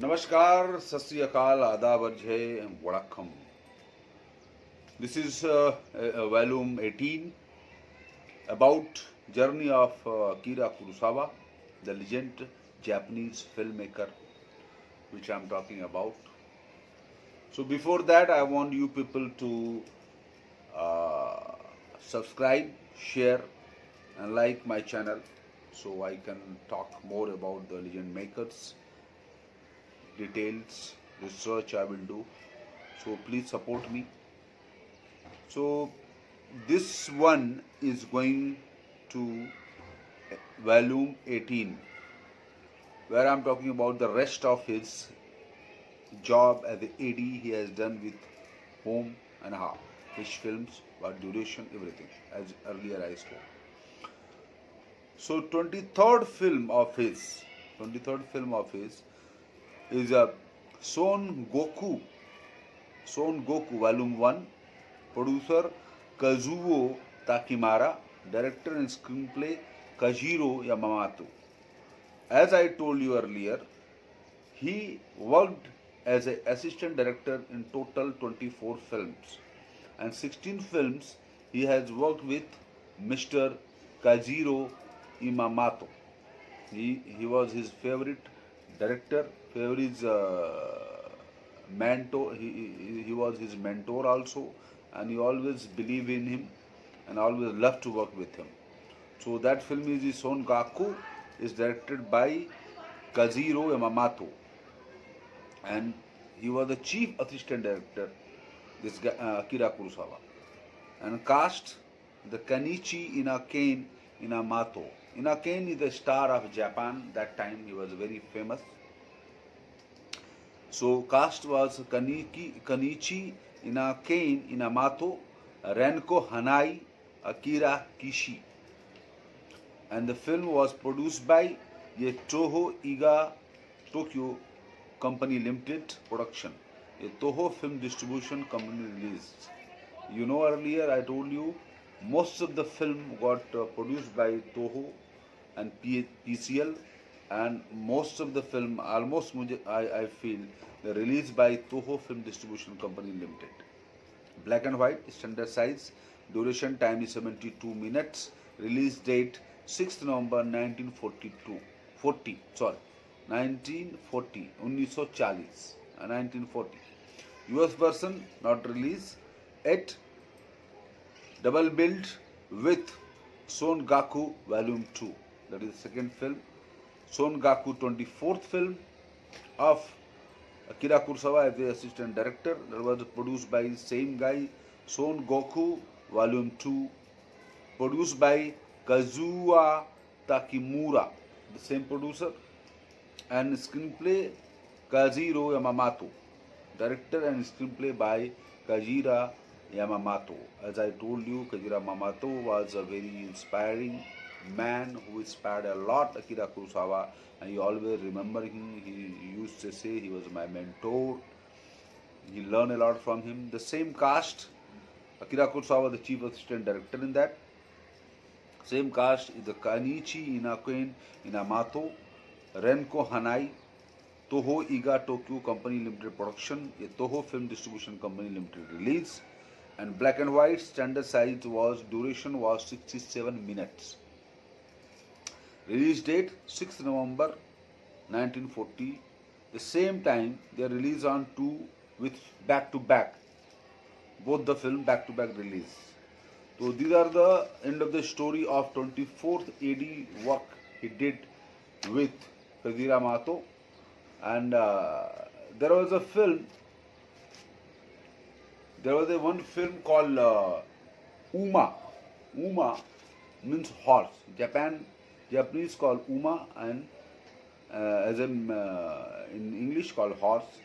Namaskar, Sat Sri Akal, Adab Arjay, and Vadakkam. This is volume 18 about journey of Akira Kurusawa, the legend Japanese filmmaker, which I am talking about. So before that, I want you people to subscribe, share, and like my channel, so I can talk more about the legend makers, details, research I will do. So please support me. So this one is going to volume 18, where I'm talking about the rest of his job as the AD he has done with Home and Half, his films, what duration, everything, as earlier I spoke. So 23rd film of his is a Son Goku Volume 1, producer Kazuo Takimara, director and screenplay Kajiro Yamamoto. As I told you earlier, he worked as an assistant director in total 24 films, and 16 films he has worked with Mr. Kajiro Yamamoto. He was his favorite director, favorite mentor. He was his mentor also, and he always believed in him and always loved to work with him. So that film is Son Gaku, is directed by Kajiro Yamamoto, and he was the chief assistant director, this guy, Akira Kurosawa. And cast the Kanichi Inakane Inamoto. Inakane is the star of Japan. That time he was very famous. So cast was Kanichi Inakane Inamoto, Renko Hanai, Akira Kishi. And the film was produced by the Toho Iga Tokyo Company Limited production. A Toho Film Distribution Company released. You know, earlier I told you most of the film got produced by Toho and PCL, and most of the film, almost I feel, they're released by Toho Film Distribution Company Limited. Black and white, standard size, duration time is 72 minutes, release date 6th November 1942, 1940, US version not released, yet double billed with Son Gaku Volume 2. That is the second film. Son Gaku 24th film of Akira Kurosawa as the assistant director. That was produced by the same guy. Son Goku Volume 2, produced by Kazuo Takimura, the same producer, and screenplay Kajiro Yamamoto. Director and screenplay by Kajiro Yamamoto. As I told you, Kajiro Yamamoto was a very inspiring man who inspired a lot Akira Kurosawa, and you always remember him. He used to say he was my mentor. He learned a lot from him. The same cast, Akira Kurosawa, the chief assistant director in that. Same cast is the Kanichi Inakane Inamoto, Renko Hanai, Toho Iga Tokyo Company Limited production, a Toho Film Distribution Company Limited release, and black and white, standard size duration was 67 minutes. Release date 6th November 1940. The same time they are released on two with back to back, both the film back to back release. So these are the end of the story of 24th AD work he did with Kajiro Yamamoto. And there was a film. There was one film called Uma. Uma means horse. Japanese called Uma, and as in English called horse.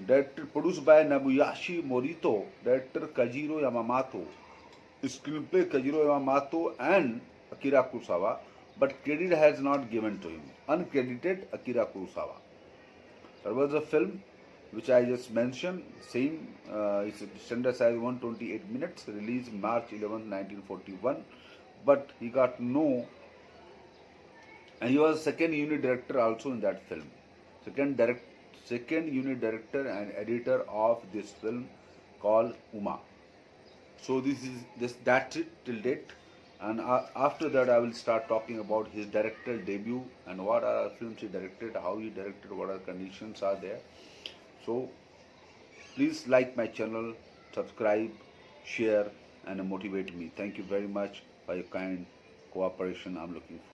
Director produced by Nobuyoshi Morito. Director Kajiro Yamamoto. Screenplay Kajiro Yamamoto and Akira Kurosawa, but credit has not given to him. Uncredited Akira Kurosawa. There was a film which I just mentioned, same, it's a standard size 128 minutes, released March 11, 1941, but he got no, and he was second unit director also in that film. second unit director and editor of this film called Uma. So that's it till date, and after that I will start talking about his directorial debut and what are films he directed, how he directed, what are conditions are there. So please like my channel, subscribe, share, and motivate me. Thank you very much for your kind cooperation. I'm looking for.